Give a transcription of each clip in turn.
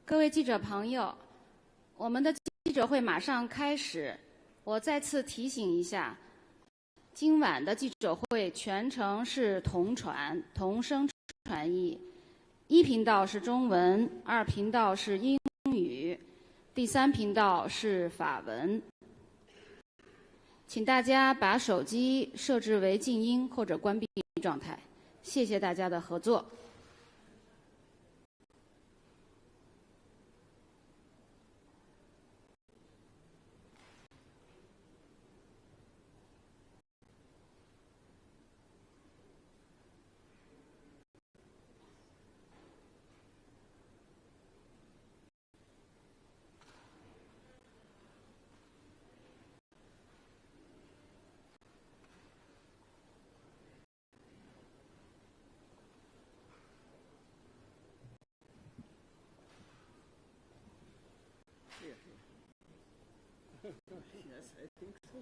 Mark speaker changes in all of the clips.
Speaker 1: 各位记者朋友，我们的记者会马上开始。我再次提醒一下，今晚的记者会全程是同传、同声传译。1频道是中文，2频道是英语，第3频道是法文。请大家把手机设置为静音或者关闭状态。谢谢大家的合作。
Speaker 2: Yes, I think so.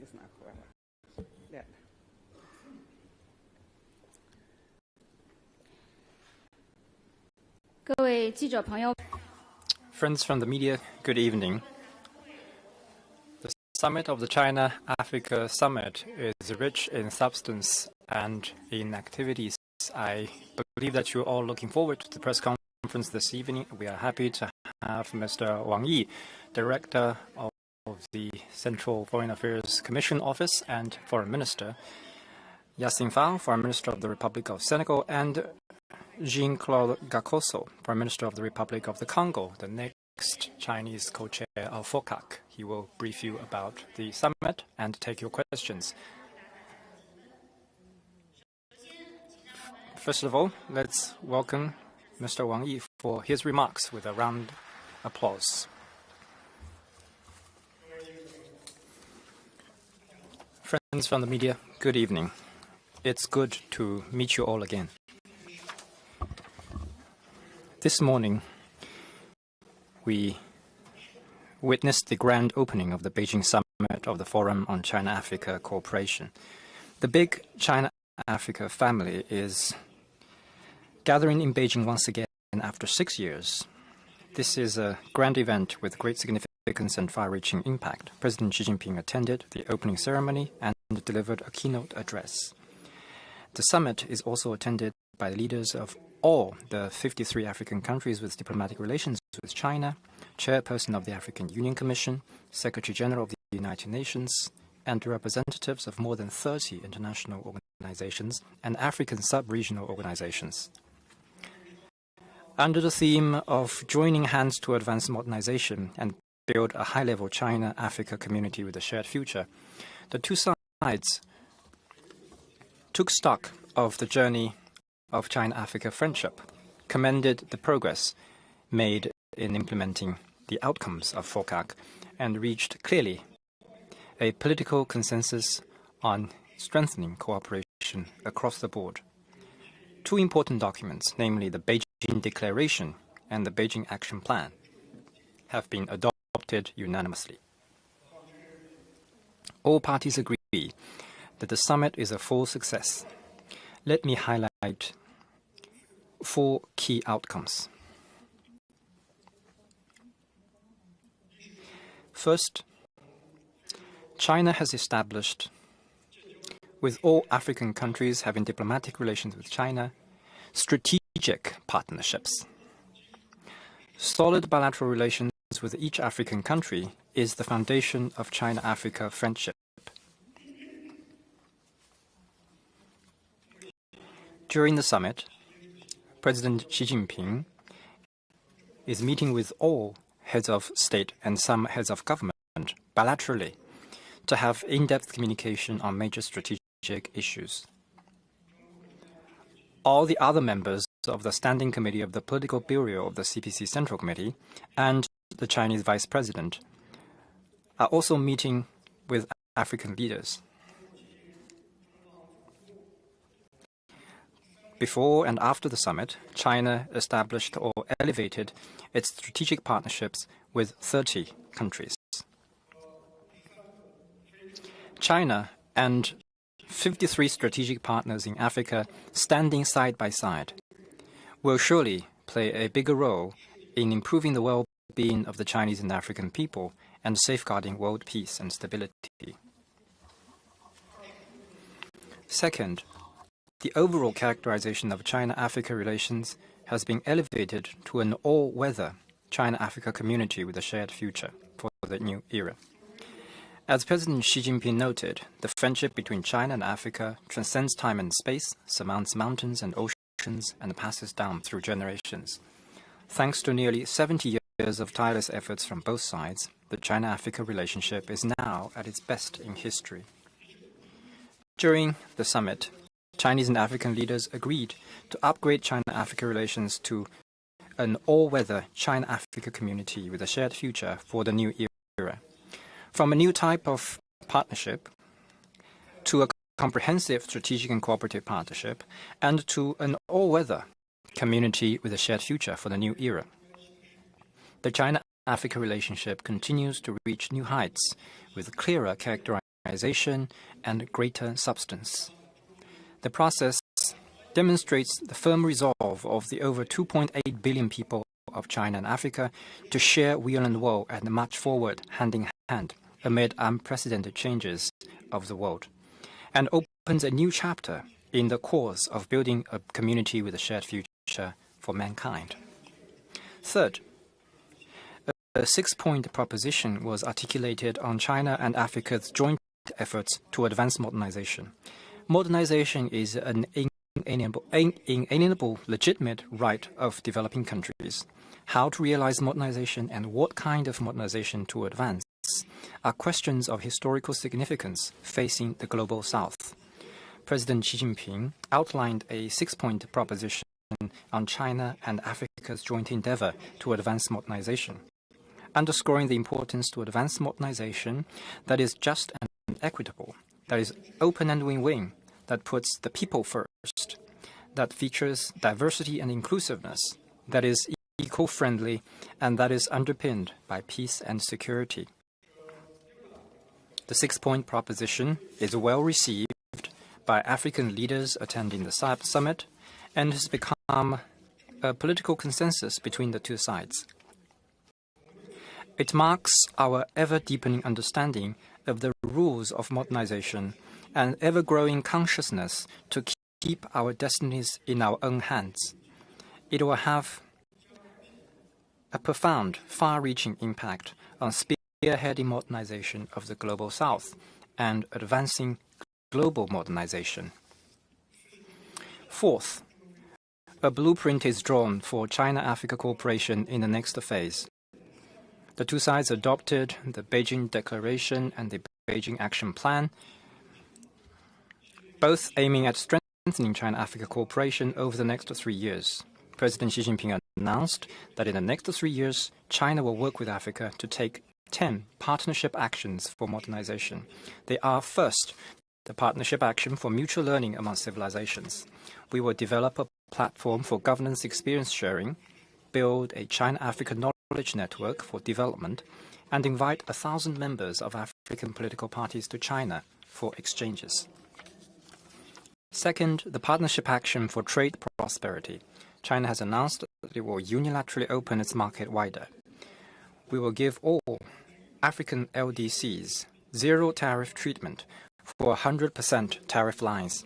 Speaker 2: It's not quite that.
Speaker 3: Friends from the media, good evening. The summit of the China-Africa Summit is rich in substance and in activities. I believe that you're all looking forward to the press conference this evening. We are happy to have Mr. Wang, Director of the Central Foreign Affairs Commission Office and Foreign Minister, Yassine Fall, Foreign Minister of the Republic of Senegal, and Jean-Claude Gakoso, Foreign Minister of the Republic of the Congo, the next Chinese co-chair of FOCAC. He will brief you about the summit and take your questions. First of all, let's welcome Mr. Wang for his remarks with a round of applause. Friends from the media, good evening. It's good to meet you all again. This morning, we witnessed the grand opening of the Beijing summit of the Forum on China-Africa Cooperation. The big China-Africa family is gathering in Beijing once again after 6 years. This is a grand event with great significance and far-reaching impact. President Xi Jinping attended the opening ceremony and delivered a keynote address. The summit is also attended by the leaders of all the 53 African countries with diplomatic relations with China, Chairperson of the African Union Commission, Secretary General of the United Nations, and representatives of more than 30 international organizations and African sub-regional organizations. Under the theme of joining hands to advance modernization and build a high-level China-Africa community with a shared future, the two sides took stock of the journey of China-Africa friendship, commended the progress made in implementing the outcomes of FOCAC, and reached clearly a political consensus on strengthening cooperation across the board. Two important documents, namely the Beijing Declaration and the Beijing Action Plan, have been adopted unanimously. All parties agree that the summit is a full success. Let me highlight 4 key outcomes. First, China has established, with all African countries having diplomatic relations with China, strategic partnerships. Solid bilateral relations with each African country is the foundation of China-Africa friendship. During the summit, President Xi Jinping is meeting with all heads of state and some heads of government bilaterally to have in-depth communication on major strategic issues. All the other members of the Standing Committee of the Political Bureau of the CPC Central Committee and the Chinese Vice President are also meeting with African leaders. Before and after the summit, China established or elevated its strategic partnerships with 30 countries. China and 53 strategic partners in Africa standing side by side, will surely play a bigger role in improving the well-being of the Chinese and African people and safeguarding world peace and stability. Second, the overall characterization of China-Africa relations has been elevated to an all-weather China-Africa community with a shared future for the new era. As President Xi Jinping noted, the friendship between China and Africa transcends time and space, surmounts mountains and oceans, and passes down through generations. Thanks to nearly 70 years of tireless efforts from both sides, the China-Africa relationship is now at its best in history. During the summit, Chinese and African leaders agreed to upgrade China-Africa relations to an all-weather China-Africa community with a shared future for the new era. From a new type of partnership to a comprehensive strategic and cooperative partnership, and to an all-weather community with a shared future for the new era. The China-Africa relationship continues to reach new heights with clearer characterization and greater substance. The process demonstrates the firm resolve of the over 2.8 billion people of China and Africa to share weal and woe and march forward hand in hand amid unprecedented changes of the world, and opens a new chapter in the cause of building a community with a shared future for mankind. Third, a six-point proposition was articulated on China and Africa's joint efforts to advance modernization. Modernization is an inalienable legitimate right of developing countries. How to realize modernization and what kind of modernization to advance are questions of historical significance facing the global South. President Xi Jinping outlined a six-point proposition on China and Africa's joint endeavor to advance modernization, underscoring the importance to advance modernization that is just and equitable, that is open and win-win, that puts the people first, that features diversity and inclusiveness, that is eco-friendly, and that is underpinned by peace and security. The six-point proposition is well received by African leaders attending the summit and has become a political consensus between the two sides. It marks our ever-deepening understanding of the rules of modernization and ever-growing consciousness to keep our destinies in our own hands. It will have a profound, far-reaching impact on spearheading modernization of the global South and advancing global modernization. Fourth, a blueprint is drawn for China-Africa cooperation in the next phase. The two sides adopted the Beijing Declaration and the Beijing Action Plan, both aiming at strengthening China-Africa cooperation over the next 3 years. President Xi Jinping announced that in the next 3 years, China will work with Africa to take 10 partnership actions for modernization. They are, first, the partnership action for mutual learning among civilizations. We will develop a platform for governance experience sharing, build a China-Africa knowledge network for development, and invite 1,000 members of African political parties to China for exchanges. Second, the partnership action for trade prosperity. China has announced that it will unilaterally open its market wider. We will give all African LDCs zero tariff treatment for 100% tariff lines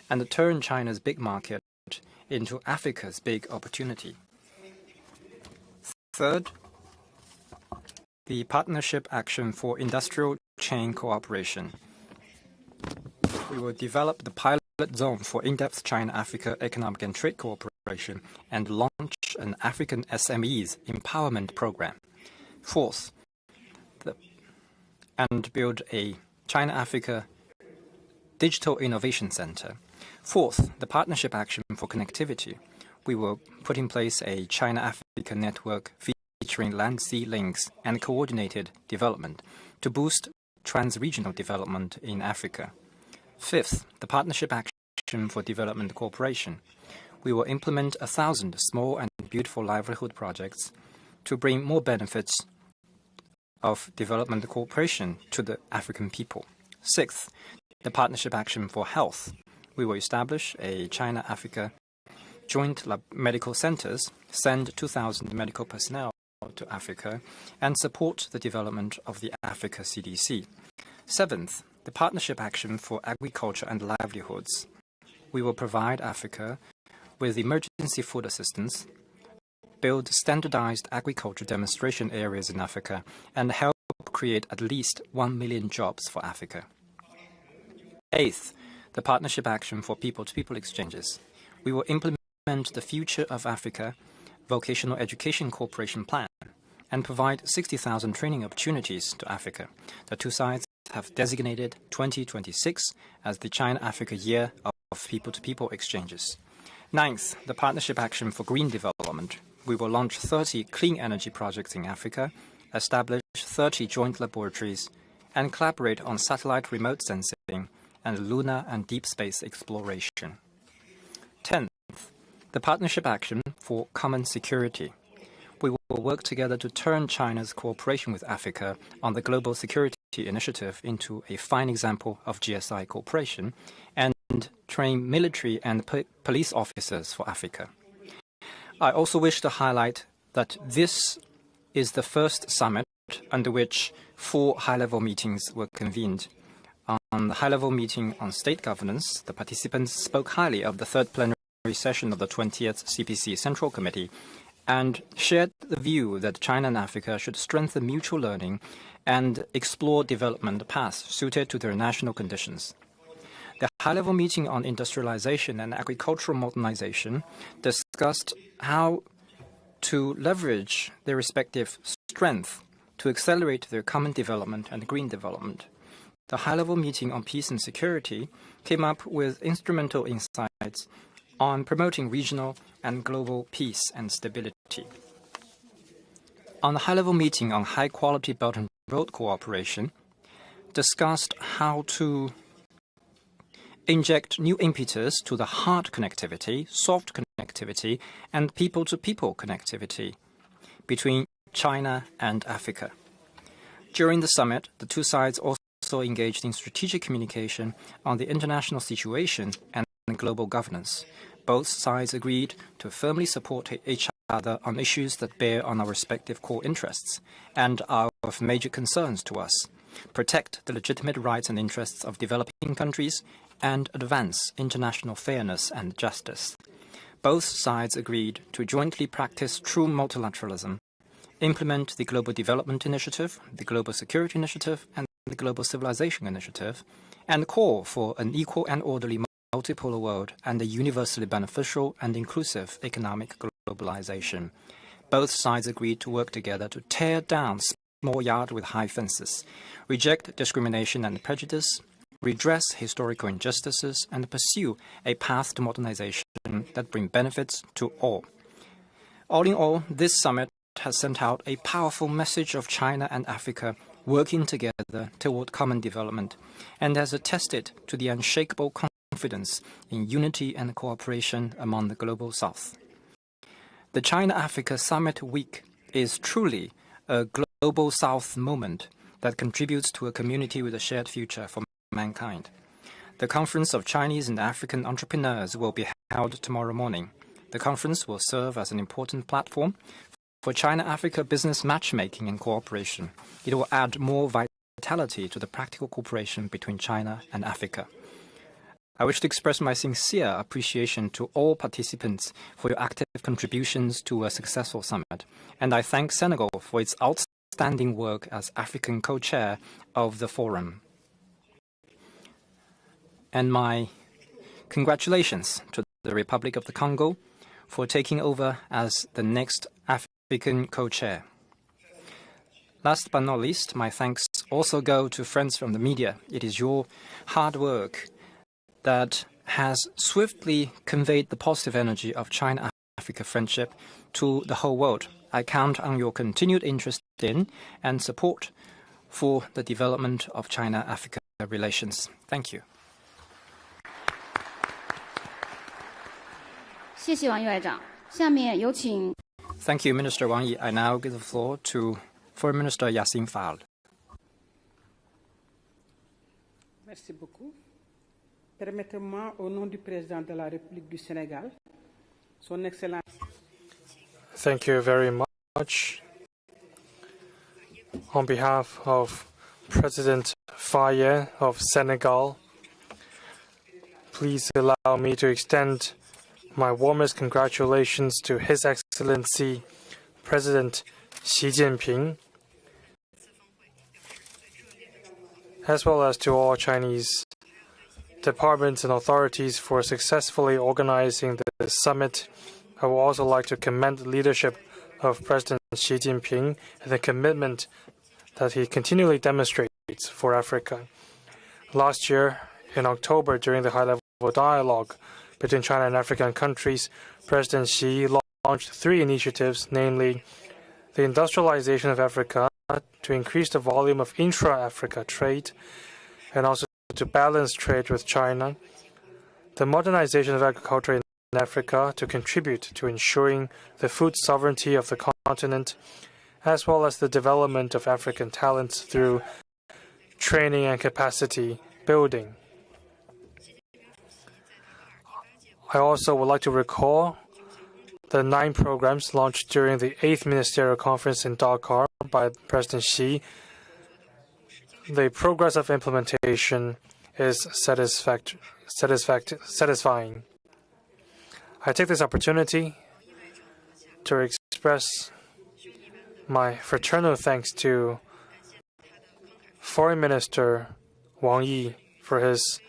Speaker 3: and turn China's big market into Africa's big opportunity. Third, the partnership action for industrial chain cooperation. We will develop the pilot zone for in-depth China-Africa economic and trade cooperation and launch an African SMEs empowerment program. Fourth, and build a China-Africa Digital Innovation Center. Fourth, the partnership action for connectivity. We will put in place a China-Africa network featuring land-sea links and coordinated development to boost trans-regional development in Africa. Fifth, the partnership action for development cooperation. We will implement 1,000 small and beautiful livelihood projects to bring more benefits of development cooperation to the African people. Sixth, the Partnership Action for Health. We will establish a China-Africa joint medical centers, send 2,000 medical personnel to Africa, and support the development of the Africa CDC. Seventh, the Partnership Action for Agriculture and Livelihoods. We will provide Africa with emergency food assistance, build standardized agriculture demonstration areas in Africa, and help create at least 1 million jobs for Africa. Eighth, the Partnership Action for People-to-People exchanges. We will implement the Future of Africa Vocational Education Cooperation Plan and provide 60,000 training opportunities to Africa. The two sides have designated 2026 as the China-Africa Year of People-to-People exchanges. Ninth, the Partnership Action for Green Development. We will launch 30 clean energy projects in Africa, establish 30 joint laboratories, and collaborate on satellite remote sensing and lunar and deep space exploration. 10th, the Partnership Action for Common Security. We will work together to turn China's cooperation with Africa on the Global Security Initiative into a fine example of GSI cooperation and train military and police officers for Africa. I also wish to highlight that this is the first summit under which 4 high-level meetings were convened. On the high-level meeting on state governance, the participants spoke highly of the third plenary session of the 20th CPC Central Committee and shared the view that China and Africa should strengthen mutual learning and explore development paths suited to their national conditions. The high-level meeting on industrialization and agricultural modernization discussed how to leverage their respective strength to accelerate their common development and green development. The high-level meeting on peace and security came up with instrumental insights on promoting regional and global peace and stability. On the high-level meeting on high-quality Belt and Road cooperation, discussed how to inject new impetus to the hard connectivity, soft connectivity, and people-to-people connectivity between China and Africa. During the summit, the two sides also engaged in strategic communication on the international situation and global governance. Both sides agreed to firmly support each other on issues that bear on our respective core interests and are of major concerns to us, protect the legitimate rights and interests of developing countries, and advance international fairness and justice. Both sides agreed to jointly practice true multilateralism, implement the Global Development Initiative, the Global Security Initiative, and the Global Civilization Initiative, and call for an equal and orderly multipolar world and a universally beneficial and inclusive economic globalization. Both sides agreed to work together to tear down small yards with high fences, reject discrimination and prejudice, redress historical injustices, and pursue a path to modernization that brings benefits to all. All in all, this summit has sent out a powerful message of China and Africa working together toward common development and has attested to the unshakable confidence in unity and cooperation among the global South. The China-Africa Summit Week is truly a global South moment that contributes to a community with a shared future for mankind. The Conference of Chinese and African Entrepreneurs will be held tomorrow morning. The conference will serve as an important platform for China-Africa business matchmaking and cooperation. It will add more vitality to the practical cooperation between China and Africa. I wish to express my sincere appreciation to all participants for your active contributions to a successful summit, and I thank Senegal for its outstanding work as African co-chair of the forum. And my congratulations to the Republic of the Congo for taking over as the next African co-chair. Last but not least, my thanks also go to friends from the media. It is your hard work that has swiftly conveyed the positive energy of China-Africa friendship to the whole world. I count on your continued interest in and support for the development of China-Africa relations. Thank you.
Speaker 1: 谢谢王毅外长。下面有请。
Speaker 3: Thank you, Minister Wang Yi. I now give the floor to Foreign Minister Yassine Fall.
Speaker 2: Merci beaucoup. Permettez-moi, au nom du président de la République du Sénégal, Son Excellence.
Speaker 4: Thank you very much. On behalf of President Faye of Senegal, please allow me to extend my warmest congratulations to His Excellency President Xi Jinping, as well as to all Chinese departments and authorities for successfully organizing the summit. I would also like to commend the leadership of President Xi Jinping and the commitment that he continually demonstrates for Africa. Last year, in October, during the high-level dialogue between China and African countries, President Xi launched 3 initiatives, namely the industrialization of Africa to increase the volume of intra-Africa trade and also to balance trade with China, the modernization of agriculture in Africa to contribute to ensuring the food sovereignty of the continent, as well as the development of African talents through training and capacity building. I also would like to recall the 9 programs launched during the 8th Ministerial Conference in Dakar by President Xi. The progress of implementation is satisfying. I take this opportunity to express my fraternal thanks to Foreign Minister Wang for his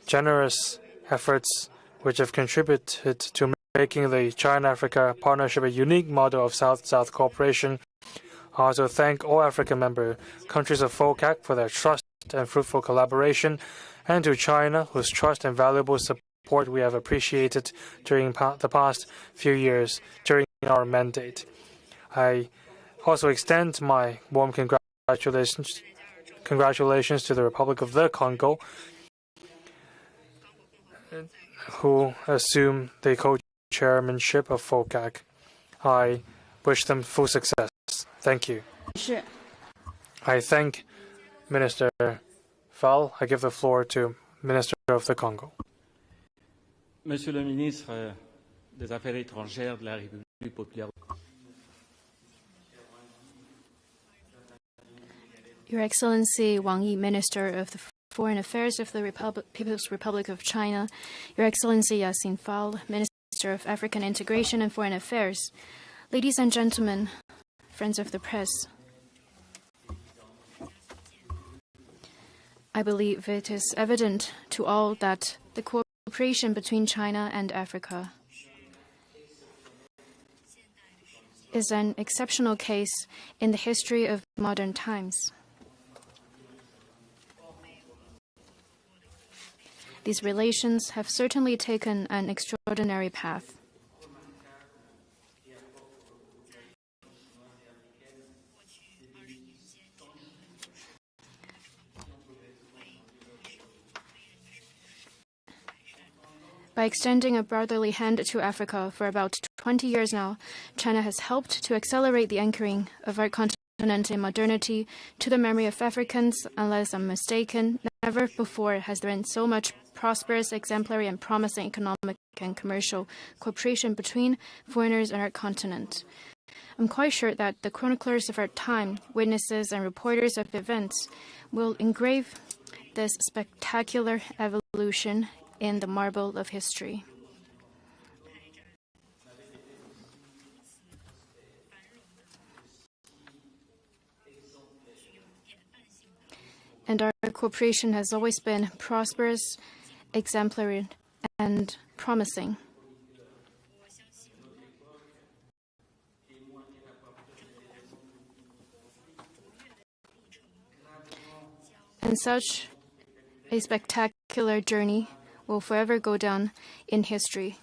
Speaker 4: generous efforts, which have contributed to making the China-Africa partnership a unique model of South-South cooperation. I also thank all African member countries of FOCAC for their trust and fruitful collaboration, and to China, whose trust and valuable support we have appreciated during the past few years during our mandate. I also extend my warm congratulations to the Republic of the Congo, who assume the co-chairmanship of FOCAC. I wish them full success. Thank you. I thank Minister Fall. I give the floor to Minister of the Congo.
Speaker 5: Monsieur le ministre des Affaires étrangères de la République populaire.
Speaker 6: Your Excellency Wang Yi, Minister of the Foreign Affairs of the People's Republic of China, Your Excellency Yassine Fall, Minister of African Integration and Foreign Affairs, ladies and gentlemen, friends of the press, I believe it is evident to all that the cooperation between China and Africa is an exceptional case in the history of modern times. These relations have certainly taken an extraordinary path. By extending a brotherly hand to Africa for about 20 years now, China has helped to accelerate the anchoring of our continent in modernity to the memory of Africans. Unless I'm mistaken, never before has there been so much prosperous, exemplary, and promising economic and commercial cooperation between foreigners and our continent. I'm quite sure that the chroniclers of our time, witnesses and reporters of events, will engrave this spectacular evolution in the marble of history. And our cooperation has always been prosperous, exemplary, and promising. And such a spectacular journey will forever go down in history.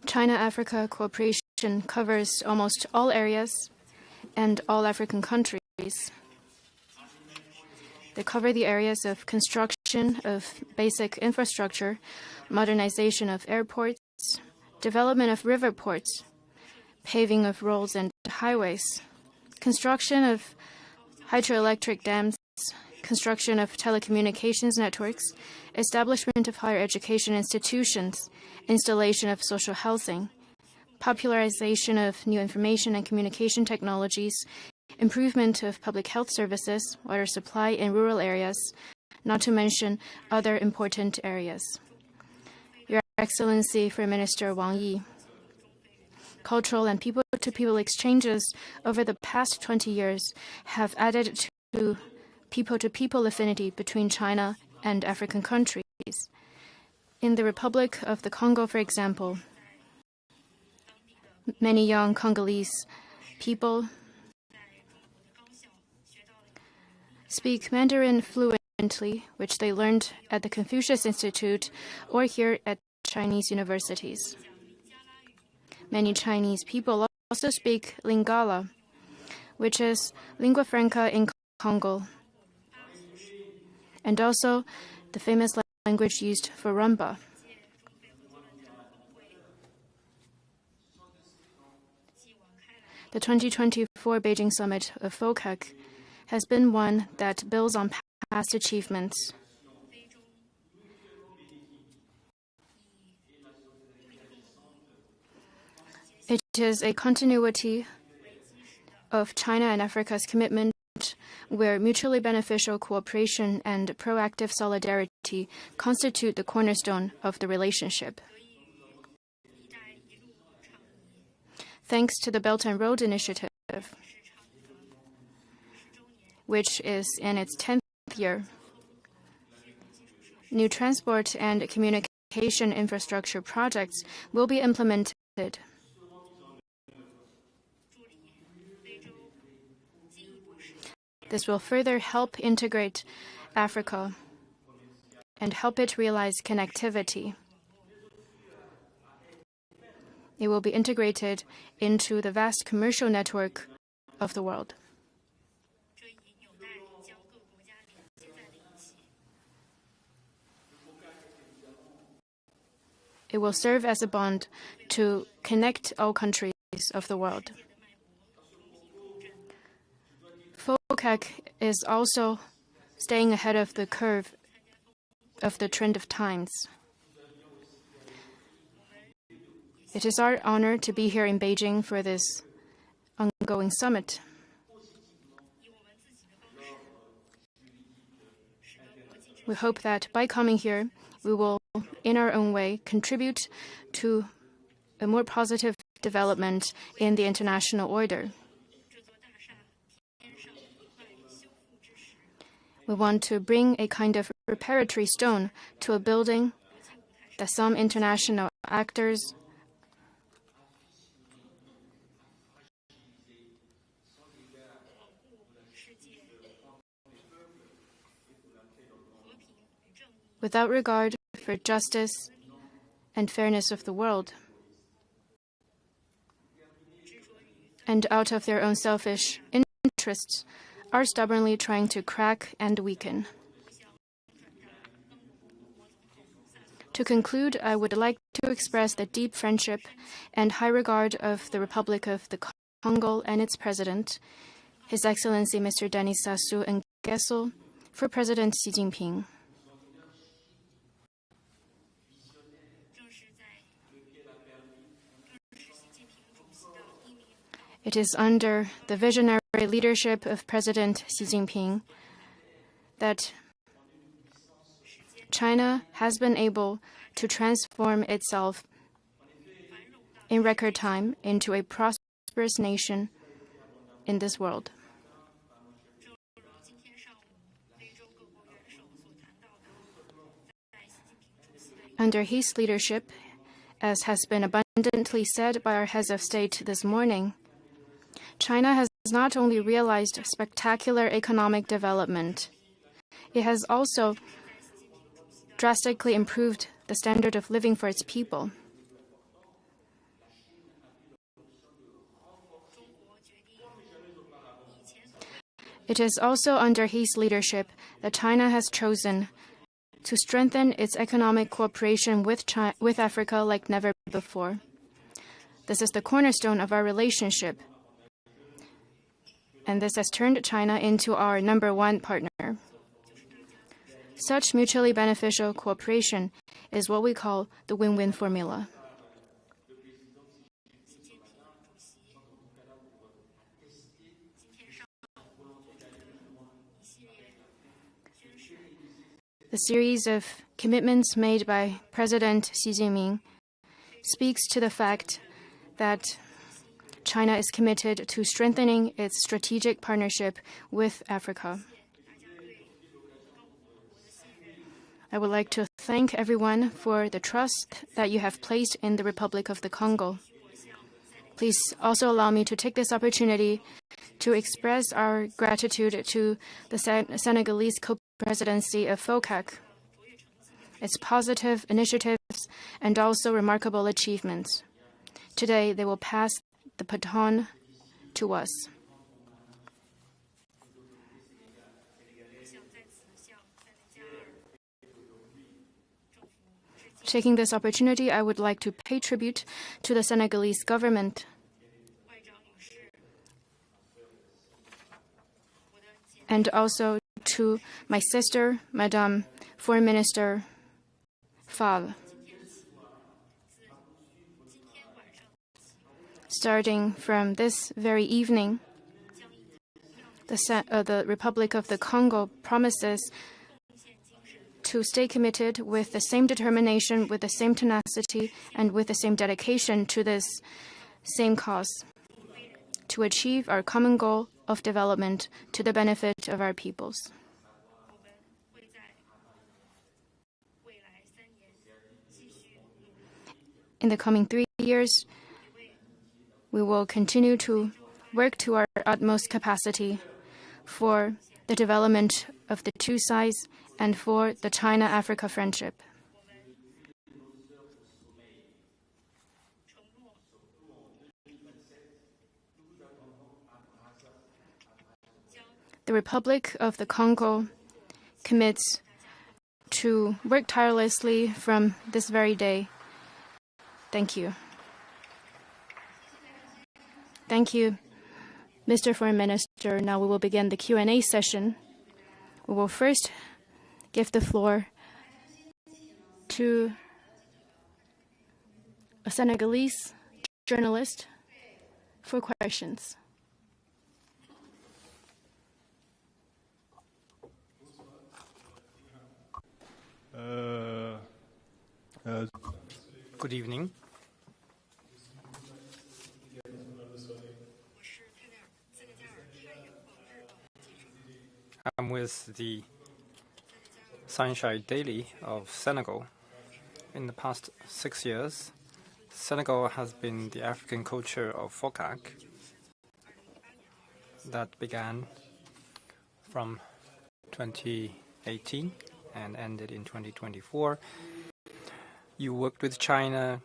Speaker 6: China-Africa cooperation covers almost all areas and all African countries. They cover the areas of construction of basic infrastructure, modernization of airports, development of river ports, paving of roads and highways, construction of hydroelectric dams, construction of telecommunications networks, establishment of higher education institutions, installation of social housing, popularization of new information and communication technologies, improvement of public health services, water supply in rural areas, not to mention other important areas. Your Excellency, Foreign Minister Wang, cultural and people-to-people exchanges over the past 20 years have added to people-to-people affinity between China and African countries. In the Republic of the Congo, for example, many young Congolese people speak Mandarin fluently, which they learned at the Confucius Institute or here at Chinese universities. Many Chinese people also speak Lingala, which is lingua franca in Congo, and also the famous language used for rumba. The 2024 Beijing Summit of FOCAC has been one that builds on past achievements. It is a continuity of China and Africa's commitment where mutually beneficial cooperation and proactive solidarity constitute the cornerstone of the relationship. Thanks to the Belt and Road Initiative, which is in its 10th year, new transport and communication infrastructure projects will be implemented. This will further help integrate Africa and help it realize connectivity. It will be integrated into the vast commercial network of the world. It will serve as a bond to connect all countries of the world. FOCAC is also staying ahead of the curve of the trend of times. It is our honor to be here in Beijing for this ongoing summit. We hope that by coming here, we will, in our own way, contribute to a more positive development in the international order. We want to bring a kind of preparatory stone to a building that some international actors without regard for justice and fairness of the world, and out of their own selfish interests, are stubbornly trying to crack and weaken. To conclude, I would like to express the deep friendship and high regard of the Republic of the Congo and its President, His Excellency Mr. Denis Sassou Nguesso, for President Xi Jinping. It is under the visionary leadership of President Xi Jinping that China has been able to transform itself in record time into a prosperous nation in this world. Under his leadership, as has been abundantly said by our heads of state this morning, China has not only realized spectacular economic development, it has also drastically improved the standard of living for its people. It is also under his leadership that China has chosen to strengthen its economic cooperation with Africa like never before. This is the cornerstone of our relationship, and this has turned China into our #1 partner. Such mutually beneficial cooperation is what we call the win-win formula. The series of commitments made by President Xi Jinping speaks to the fact that China is committed to strengthening its strategic partnership with Africa. I would like to thank everyone for the trust that you have placed in the Republic of the Congo. Please also allow me to take this opportunity to express our gratitude to the Senegalese co-presidency of FOCAC, its positive initiatives and also remarkable achievements. Today, they will pass the baton to us. Taking this opportunity, I would like to pay tribute to the Senegalese government. And also to my sister, Madame Foreign Minister Fall. Starting from this very evening, the Republic of the Congo promises to stay committed with the same determination, with the same tenacity, and with the same dedication to this same cause, to achieve our common goal of development to the benefit of our peoples. In the coming 3 years, we will continue to work to our utmost capacity for the development of the two sides and for the China-Africa friendship. The Republic of the Congo commits to work tirelessly from this very day. Thank you. Thank you, Mr. Foreign Minister. Now we will begin the Q&A session. We will first give the floor to a Senegalese journalist for questions.
Speaker 3: Good evening. I'm with the Sunshine Daily of Senegal. In the past 6 years, Senegal has been the African culture of FOCAC that began from 2018 and ended in 2024. You worked with China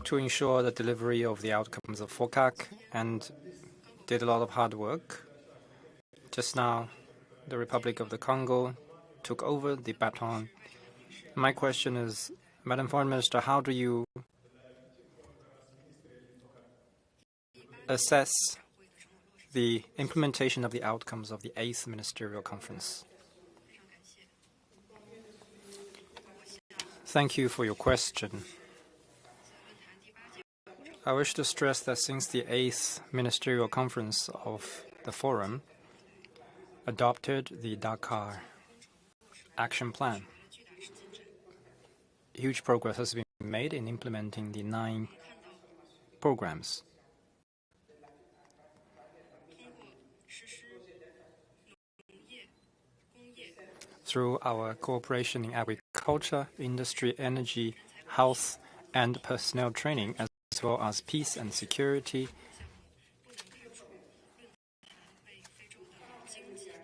Speaker 3: to ensure the delivery of the outcomes of FOCAC and did a lot of hard work. Just now, the Republic of the Congo took over the baton. My question is, Madam Foreign Minister, how do you assess the implementation of the outcomes of the 8th Ministerial Conference? Thank you for your question. I wish to stress that since the 8th Ministerial Conference of the Forum adopted the Dakar Action Plan, huge progress has been made in implementing the 9 programs. Through our cooperation in agriculture, industry, energy, health, and personnel training, as well as peace and security,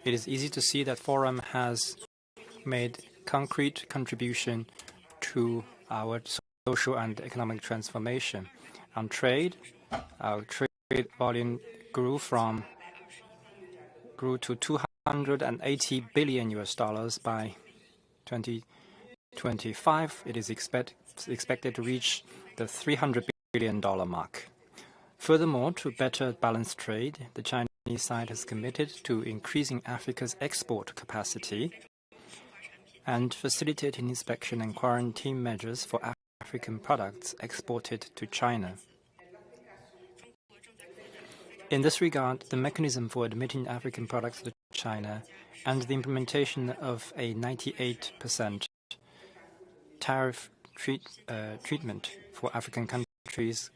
Speaker 3: it is easy to see that Forum has made concrete contribution to our social and economic transformation. On trade, our trade volume grew to $280 billion by 2020. 2025, it is expected to reach the $300 billion mark. Furthermore, to better balance trade, the Chinese side has committed to increasing Africa's export capacity and facilitating inspection and quarantine measures for African products exported to China. In this regard, the mechanism for admitting African products to China and the implementation of a 98% tariff treatment for African countries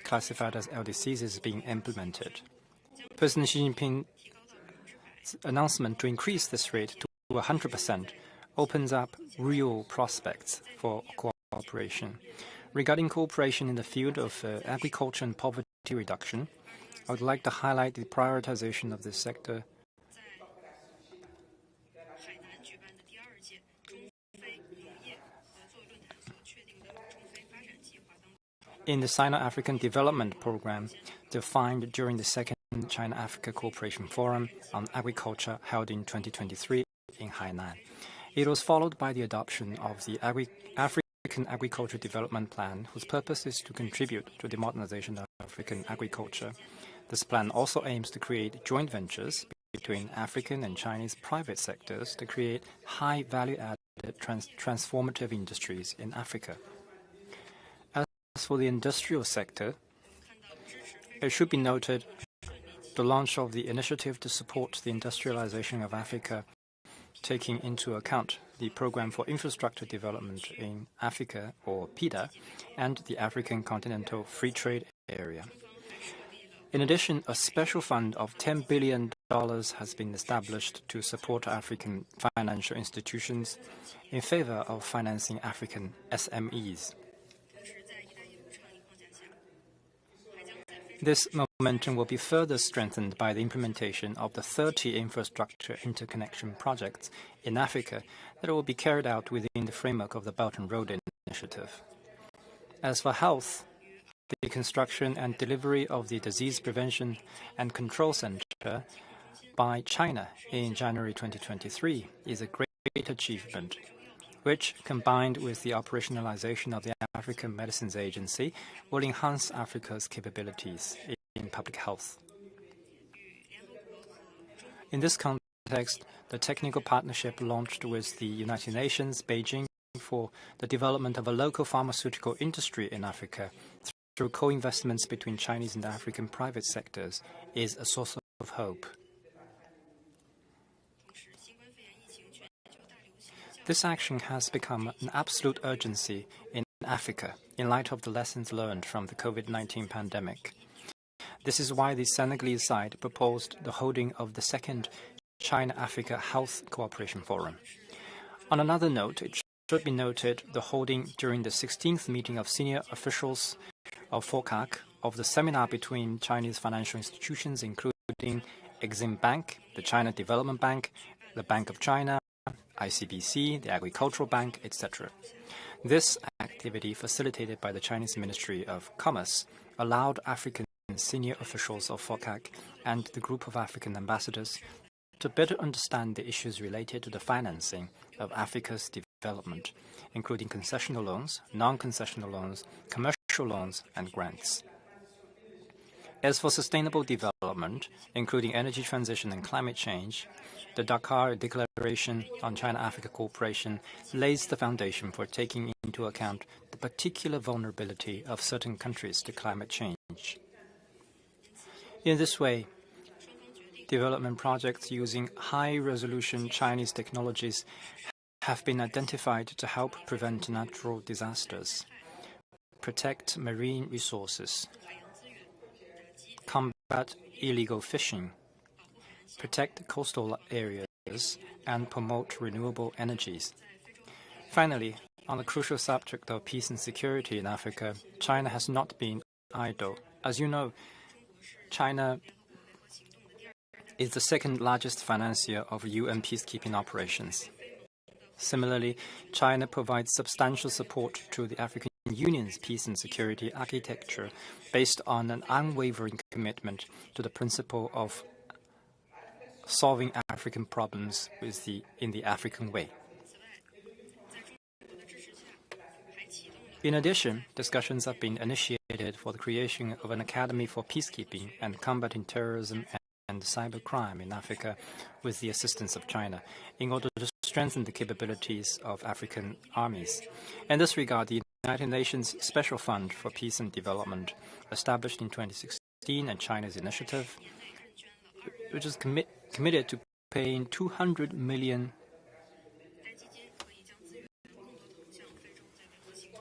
Speaker 3: classified as LDCs is being implemented. President Xi Jinping's announcement to increase this rate to 100% opens up real prospects for cooperation. Regarding cooperation in the field of agriculture and poverty reduction, I would like to highlight the prioritization of this sector in the Sino-African Development Program defined during the second China-Africa Cooperation Forum on Agriculture held in 2023 in Hainan. It was followed by the adoption of the African Agriculture Development Plan, whose purpose is to contribute to the modernization of African agriculture. This plan also aims to create joint ventures between African and Chinese private sectors to create high value-added transformative industries in Africa. As for the industrial sector, it should be noted the launch of the initiative to support the industrialization of Africa, taking into account the Program for Infrastructure Development in Africa, or PIDA, and the African Continental Free Trade Area. In addition, a special fund of $10 billion has been established to support African financial institutions in favor of financing African SMEs. This momentum will be further strengthened by the implementation of the 30 infrastructure interconnection projects in Africa that will be carried out within the framework of the Belt and Road Initiative. As for health, the construction and delivery of the Disease Prevention and Control Center by China in January 2023 is a great achievement, which, combined with the operationalization of the African Medicines Agency, will enhance Africa's capabilities in public health. In this context, the technical partnership launched with the United Nations, Beijing, for the development of a local pharmaceutical industry in Africa through co-investments between Chinese and African private sectors is a source of hope. This action has become an absolute urgency in Africa in light of the lessons learned from the COVID-19 pandemic. This is why the Senegalese side proposed the holding of the second China-Africa Health Cooperation Forum. On another note, it should be noted the holding during the 16th meeting of senior officials of FOCAC of the seminar between Chinese financial institutions, including Exim Bank, the China Development Bank, the Bank of China, ICBC, the Agricultural Bank, etc. This activity, facilitated by the Chinese Ministry of Commerce, allowed African senior officials of FOCAC and the group of African ambassadors to better understand the issues related to the financing of Africa's development, including concessional loans, non-concessional loans, commercial loans, and grants. As for sustainable development, including energy transition and climate change, the Dakar Declaration on China-Africa Cooperation lays the foundation for taking into account the particular vulnerability of certain countries to climate change. In this way, development projects using high-resolution Chinese technologies have been identified to help prevent natural disasters, protect marine resources, combat illegal fishing, protect coastal areas, and promote renewable energies. Finally, on the crucial subject of peace and security in Africa, China has not been idle. As you know, China is the second largest financier of UN peacekeeping operations. Similarly, China provides substantial support to the African Union's peace and security architecture based on an unwavering commitment to the principle of solving African problems in the African way. In addition, discussions have been initiated for the creation of an academy for peacekeeping and combating terrorism and cybercrime in Africa with the assistance of China in order to strengthen the capabilities of African armies. In this regard, the United Nations Special Fund for Peace and Development, established in 2016, and China's initiative, which is committed to paying $200 million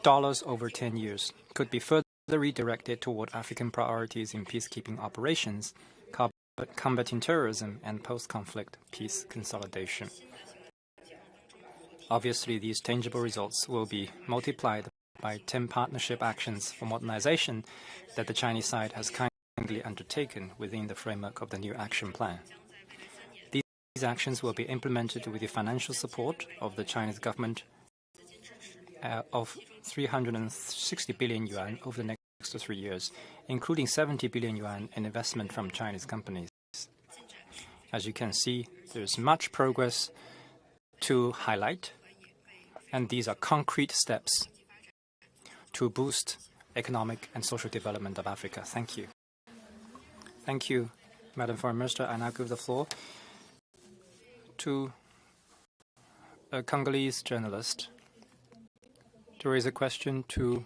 Speaker 3: over 10 years, could be further redirected toward African priorities in peacekeeping operations, combating terrorism, and post-conflict peace consolidation. Obviously, these tangible results will be multiplied by 10 partnership actions for modernization that the Chinese side has kindly undertaken within the framework of the new action plan. These actions will be implemented with the financial support of the Chinese government of 360 billion yuan over the next 3 years, including 70 billion yuan in investment from Chinese companies. As you can see, there's much progress to highlight, and these are concrete steps to boost economic and social development of Africa. Thank you. Thank you, Madam Foreign Minister. I now give the floor to a Congolese journalist to raise a question to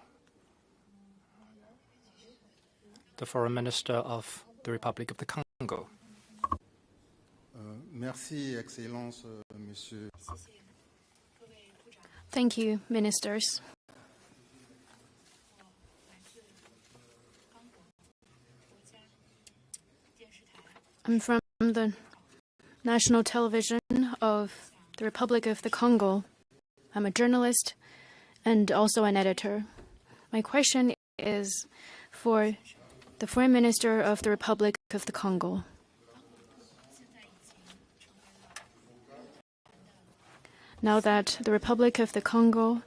Speaker 3: the Foreign Minister of the Republic of the Congo.
Speaker 7: Merci, Excellence, Monsieur.
Speaker 6: Thank you, ministers. I'm from the national television of the Republic of the Congo. I'm a journalist and also an editor. My question is for the Foreign Minister of the Republic of the Congo. Now that the Republic of the Congo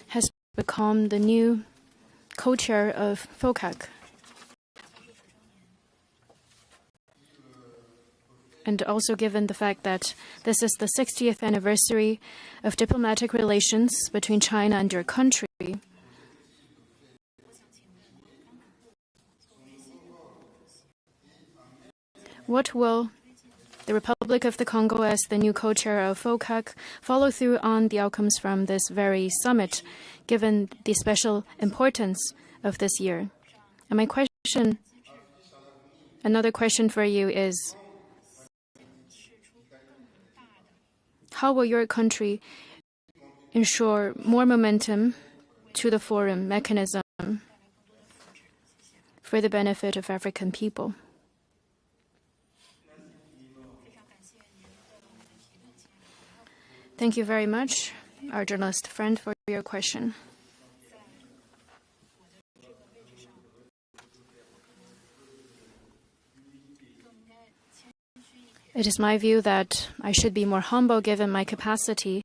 Speaker 6: has become the new co-chair of FOCAC, and also given the fact that this is the 60th anniversary of diplomatic relations between China and your country, what will the Republic of the Congo, as the new co-chair of FOCAC, follow through on the outcomes from this very summit, given the special importance of this year? And my question, another question for you is, how will your country ensure more momentum to the forum mechanism for the benefit of African people? Thank you very much, our journalist friend, for your question. It is my view that I should be more humble given my capacity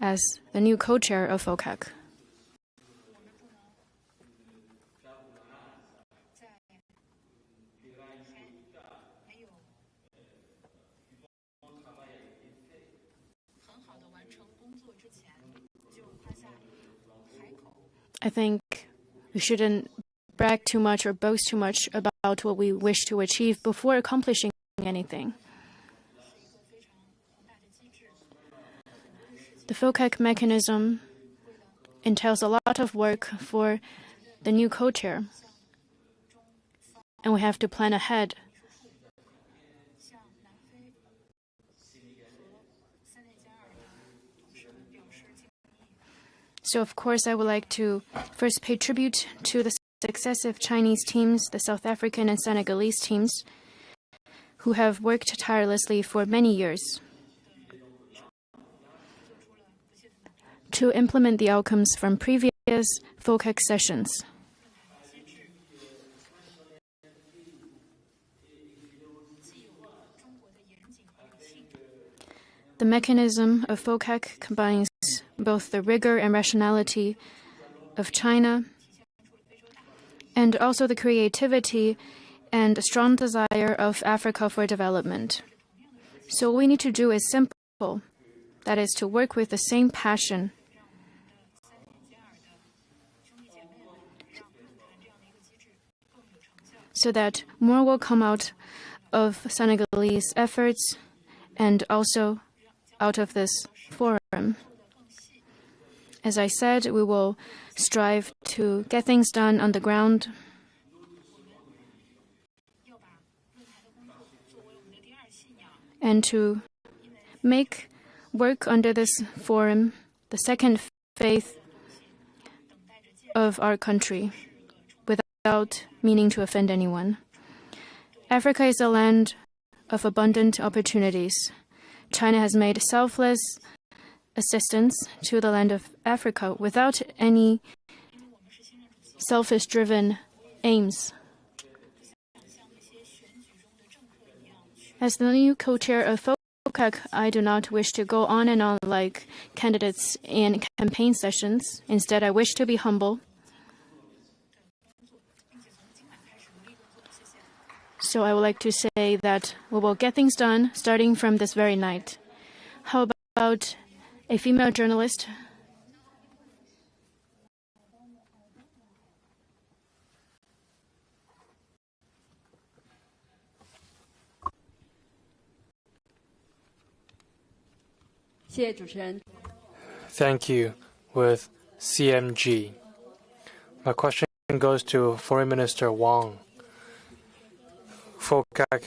Speaker 6: as the new co-chair of FOCAC. I think we shouldn't brag too much or boast too much about what we wish to achieve before accomplishing anything. The FOCAC mechanism entails a lot of work for the new co-chair, and we have to plan ahead. So, of course, I would like to first pay tribute to the successive Chinese teams, the South African and Senegalese teams, who have worked tirelessly for many years to implement the outcomes from previous FOCAC sessions. The mechanism of FOCAC combines both the rigor and rationality of China and also the creativity and a strong desire of Africa for development. So what we need to do is simple, that is to work with the same passion so that more will come out of Senegalese efforts and also out of this forum. As I said, we will strive to get things done on the ground. And to make work under this forum the second faith of our country, without meaning to offend anyone. Africa is a land of abundant opportunities. China has made selfless assistance to the land of Africa without any selfish-driven aims. As the new co-chair of FOCAC, I do not wish to go on and on like candidates in campaign sessions. Instead, I wish to be humble. So I would like to say that we will get things done starting from this very night. How about a female journalist?
Speaker 4: Thank you. With CMG. My question goes to Foreign Minister Wang. FOCAC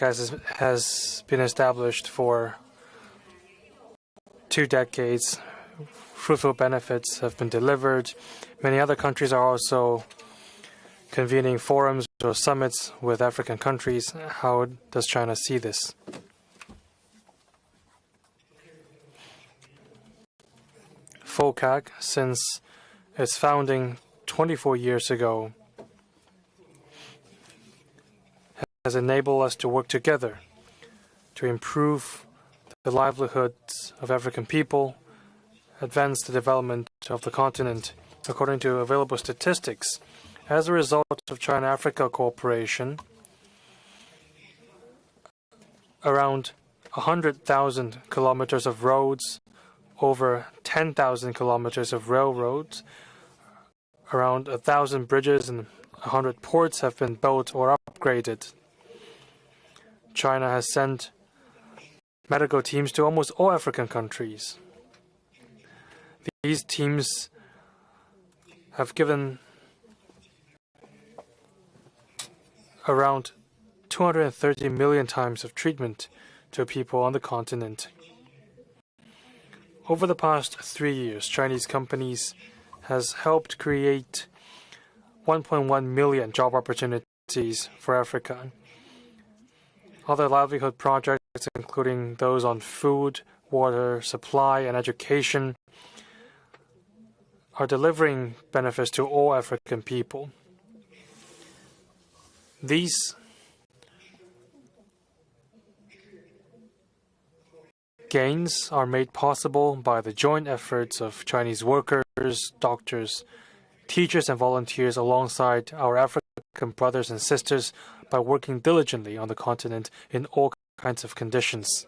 Speaker 4: has been established for 2 decades. Fruitful benefits have been delivered. Many other countries are also convening forums or summits with African countries. How does China see this? FOCAC, since its founding 24 years ago, has enabled us to work together to improve the livelihoods of African people, advance the development of the continent. According to available statistics, as a result of China-Africa cooperation, around 100,000 kilometers of roads, over 10,000 kilometers of railroads, around 1,000 bridges and 100 ports have been built or upgraded. China has sent medical teams to almost all African countries. These teams have given around 230 million times of treatment to people on the continent. Over the past 3 years, Chinese companies has helped create 1.1 million job opportunities for Africa. Other livelihood projects, including those on food, water, supply, and education, are delivering benefits to all African people. These gains are made possible by the joint efforts of Chinese workers, doctors, teachers, and volunteers alongside our African brothers and sisters by working diligently on the continent in all kinds of conditions.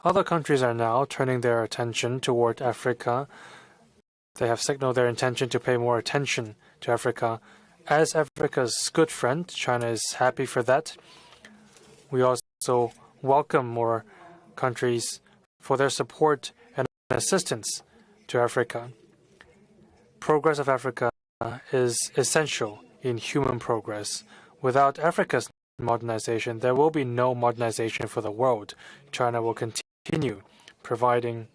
Speaker 4: Other countries are now turning their attention toward Africa. They have signaled their intention to pay more attention to Africa. As Africa's good friend, China is happy for that. We also welcome more countries for their support and assistance to Africa. Progress of Africa is essential in human progress. Without Africa's modernization, there will be no modernization for the world. China will continue providing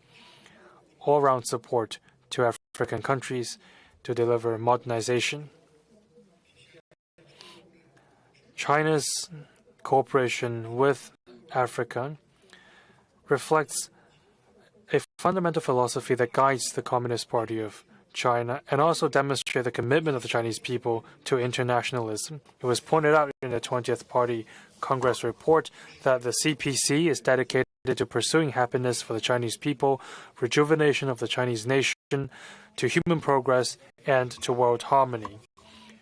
Speaker 4: all-round support to African countries to deliver modernization. China's cooperation with Africa reflects a fundamental philosophy that guides the Communist Party of China and also demonstrates the commitment of the Chinese people to internationalism. It was pointed out in the 20th Party Congress report that the CPC is dedicated to pursuing happiness for the Chinese people, rejuvenation of the Chinese nation, to human progress, and to world harmony.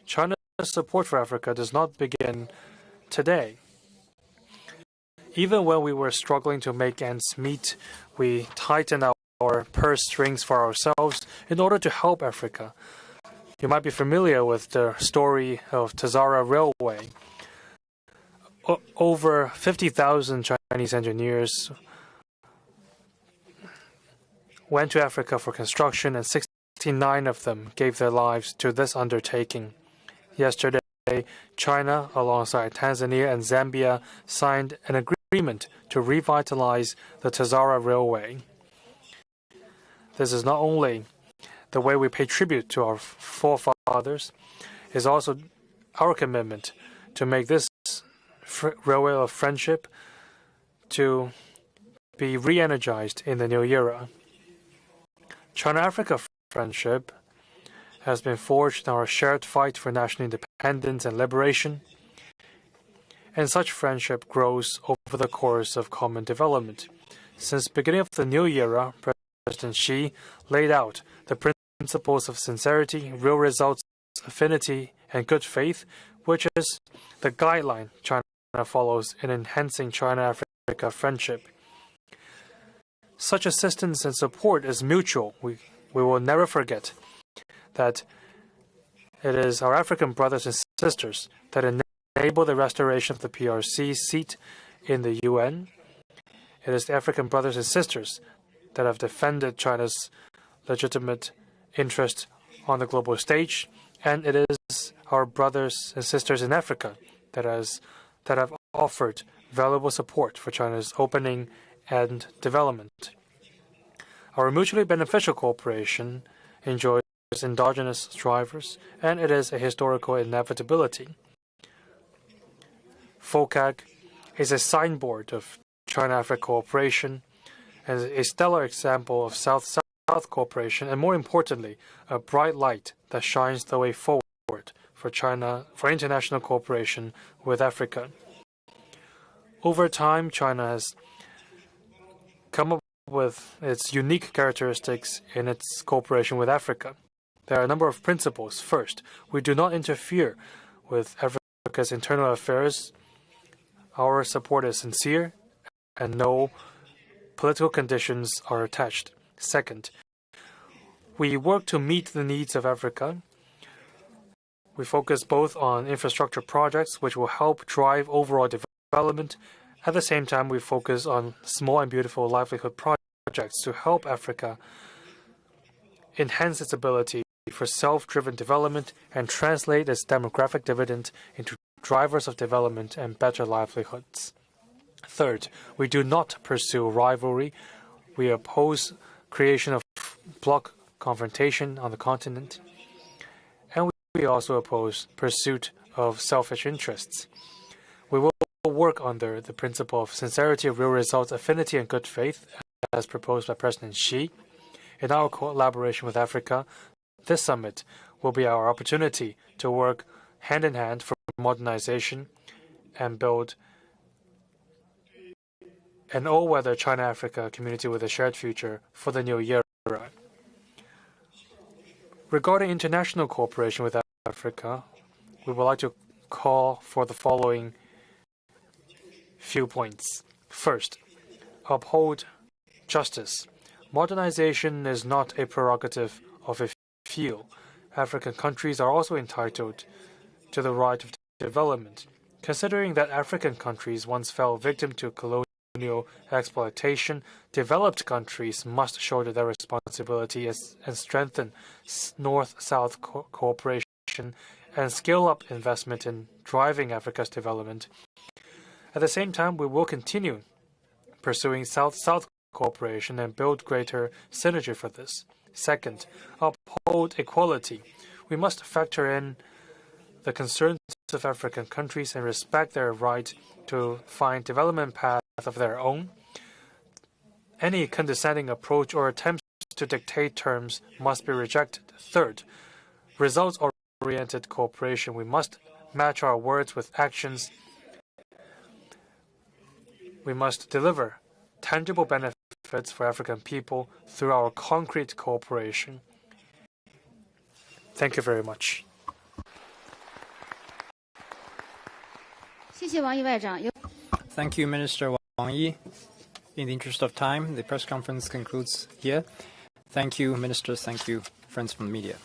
Speaker 4: China's support for Africa does not begin today. Even when we were struggling to make ends meet, we tightened our purse strings for ourselves in order to help Africa. You might be familiar with the story of Tazara Railway. Over 50,000 Chinese engineers went to Africa for construction, and 69 of them gave their lives to this undertaking. Yesterday, China, alongside Tanzania and Zambia, signed an agreement to revitalize the Tazara Railway. This is not only the way we pay tribute to our forefathers, it is also our commitment to make this railway of friendship to be re-energized in the new era. China-Africa friendship has been forged in our shared fight for national independence and liberation, and such friendship grows over the course of common development. Since the beginning of the new era, President Xi laid out the principles of sincerity, real results, affinity, and good faith, which is the guideline China follows in enhancing China-Africa friendship. Such assistance and support is mutual. We will never forget that it is our African brothers and sisters that enable the restoration of the PRC seat in the UN. It is the African brothers and sisters that have defended China's legitimate interest on the global stage, and it is our brothers and sisters in Africa that have offered valuable support for China's opening and development. Our mutually beneficial cooperation enjoys endogenous drivers, and it is a historical inevitability. FOCAC is a signboard of China-Africa cooperation and a stellar example of South-South cooperation, and more importantly, a bright light that shines the way forward for international cooperation with Africa. Over time, China has come up with its unique characteristics in its cooperation with Africa. There are a number of principles. First, we do not interfere with Africa's internal affairs. Our support is sincere, and no political conditions are attached. Second, we work to meet the needs of Africa. We focus both on infrastructure projects, which will help drive overall development. At the same time, we focus on small and beautiful livelihood projects to help Africa enhance its ability for self-driven development and translate its demographic dividend into drivers of development and better livelihoods. Third, we do not pursue rivalry. We oppose creation of bloc confrontation on the continent, and we also oppose pursuit of selfish interests. We will work under the principle of sincerity, real results, affinity, and good faith, as proposed by President Xi. In our collaboration with Africa, this summit will be our opportunity to work hand in hand for modernization and build an all-weather China-Africa community with a shared future for the new era. Regarding international cooperation with Africa, we would like to call for the following few points. First, uphold justice. Modernization is not a prerogative of a few. African countries are also entitled to the right of development. Considering that African countries once fell victim to colonial exploitation, developed countries must shoulder their responsibility and strengthen North-South cooperation and scale up investment in driving Africa's development. At the same time, we will continue pursuing South-South cooperation and build greater synergy for this. Second, uphold equality. We must factor in the concerns of African countries and respect their right to find development paths of their own. Any condescending approach or attempts to dictate terms must be rejected. Third, results-oriented cooperation. We must match our words with actions. We must deliver tangible benefits for African people through our concrete cooperation. Thank you very much.
Speaker 3: Thank you, Minister Wang Yi. In the interest of time, the press conference concludes here. Thank you, ministers. Thank you, friends from the media.